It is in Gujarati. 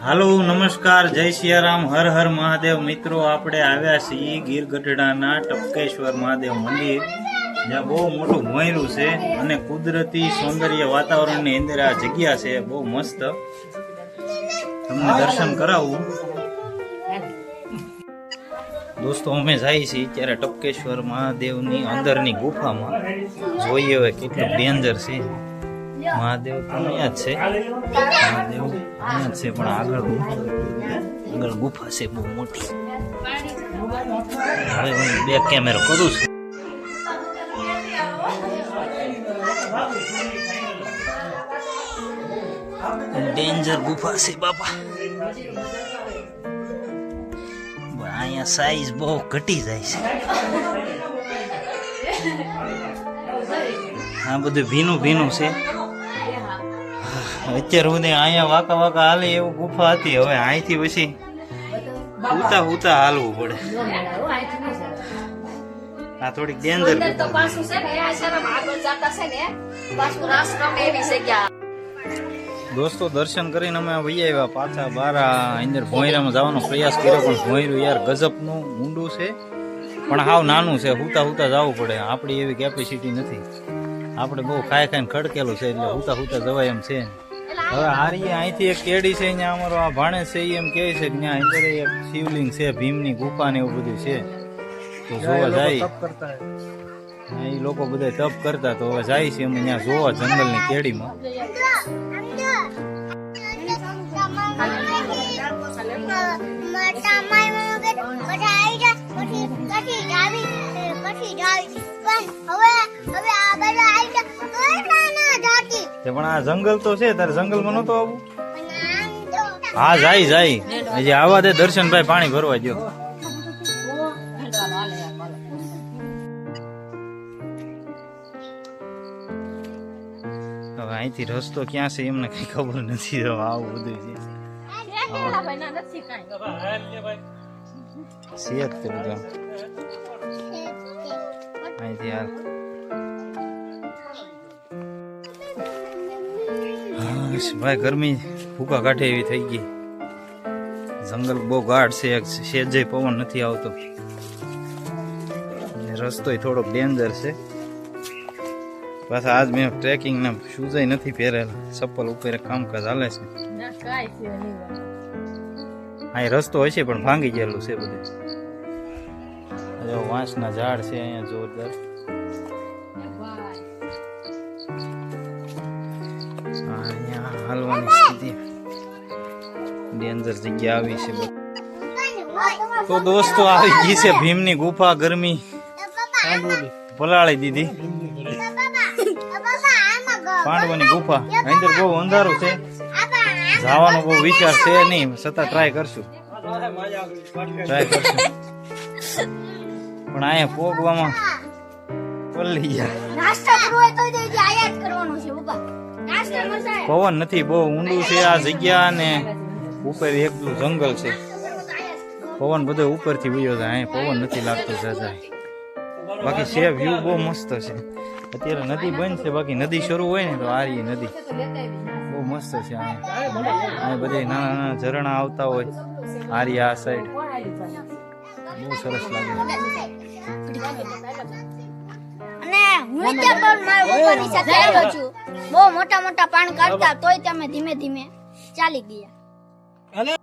હાલો નમસ્કાર, જય સિયારામ, હર હર મહાદેવ. મિત્રો આપણે આવ્યા છીએ ગીર ગઢડાના ટપકેશ્વર મહાદેવ મંદિર, જ્યાં બહુ મોટું મોયરું છે અને કુદરતી સૌંદર્ય વાતાવરણની અંદર આ જગ્યા છે. બહુ મસ્ત, તમને દર્શન કરાવું. દોસ્તો અમે જઈએ છીએ ત્યારે ટપકેશ્વર મહાદેવની અંદરની ગુફામાં. જોઈએ હવે કેટલું ડેન્જર છે. મહાદેવ તો અહીંયા જ છે, મહાદેવ અહીંયા જ છે, પણ આગળ ગુફા છે બહુ મોટી. હવે હું બેક કેમેરો કરું છું. ડેન્જર ગુફા છે બાપા. અહીંયા સાઈઝ બહુ ઘટી જાય છે. આ બધું ભીનું ભીનું છે. અત્યાર સુધી અહીંયા વાંકા વાંકા હાલે એવું ગુફા હતી. હવે અહીંથી પછી ઉતા ઉતા હાલવું પડે. આ થોડીક ડેન્જર. દોસ્તો દર્શન કરીને અમે વહી આવ્યા પાછા બાર. અંદર ભોંયરામાં જવાનો પ્રયાસ કર્યો, પણ ભોંયરું યાર ગજબનું ઊંડું છે, પણ હાવ નાનું છે. હુતા હુતા જવું પડે. આપણી એવી કેપેસિટી નથી. આપણે બહુ ખાઈ ખાઈને ખડકેલું છે, એટલે હુતા હુતા જવાય એમ છે. હવે હારીએ અહીંથી એક કેડી છે, ત્યાં અમારો આ ભાણે છે, એમ કહે છે કે ત્યાં અંદર એક શિવલિંગ છે, ભીમની ગુફા ને એવું બધું છે. તો જોવા જાય એ લોકો બધા તપ કરતા. તો હવે જાય છે અમે ત્યાં જોવા જંગલની કેડીમાં. પણ આ જંગલ તો છે, તારે જંગલમાં નતો આવું? હા જાય જાય, હજી આવા દે. દર્શનભાઈ પાણી ભરવા દો. હવે અહીંથી રસ્તો ક્યાં છે એમને કઈ ખબર નથી. આવું બધું છે. સેત તે બધા અહીંથી હાલ. ભાઈ ગરમી ભૂકા કાઢે એવી થઈ ગઈ. જંગલ બહુ ગાઢ છે, સેજે પવન નથી આવતો. રસ્તો થોડોક ડેન્જર છે. પાછા આજ મેં ટ્રેકિંગ ના શૂઝ નથી પહેરેલા. ચપ્પલ ઉપર કામકાજ હાલે છે. અહીં રસ્તો હશે પણ ભાંગી ગયેલું છે બધું. વાંસના ઝાડ છે અહીંયા જોરદાર. અહીંયા હાલવાની સ્થિતિ ડેન્જર જગ્યા આવી છે. તો દોસ્તો આવી ગઈ છે ભીમની ગુફા. ગરમી પલાળી દીધી. પાંડવોની ગુફા અંદર બહુ અંધારું છે. જવાનો બહુ વિચાર છે નહીં, છતાં ટ્રાય કરશું. પણ અહીંયા પોગવામાં પલ્લી ગયા. પવન નથી, બહુ ઊંડું છે આ જગ્યા, ને ઉપર એકલું જંગલ છે. પવન બધો ઉપરથી વયો જાય. અહીંયા પવન નથી લાગતો જાજા. બાકી છે વ્યૂ બહુ મસ્ત છે. અત્યારે નદી બંધ છે, બાકી નદી શરૂ હોય ને તો આ રહી નદી. બહુ મસ્ત છે. અહીંયા બધા નાના નાના ઝરણા આવતા હોય. આ રહી આ સાઈડ બહુ સરસ લાગે. બહુ મોટા મોટા પાણી કાઢતા, તોય તમે ધીમે ધીમે ચાલી ગયા.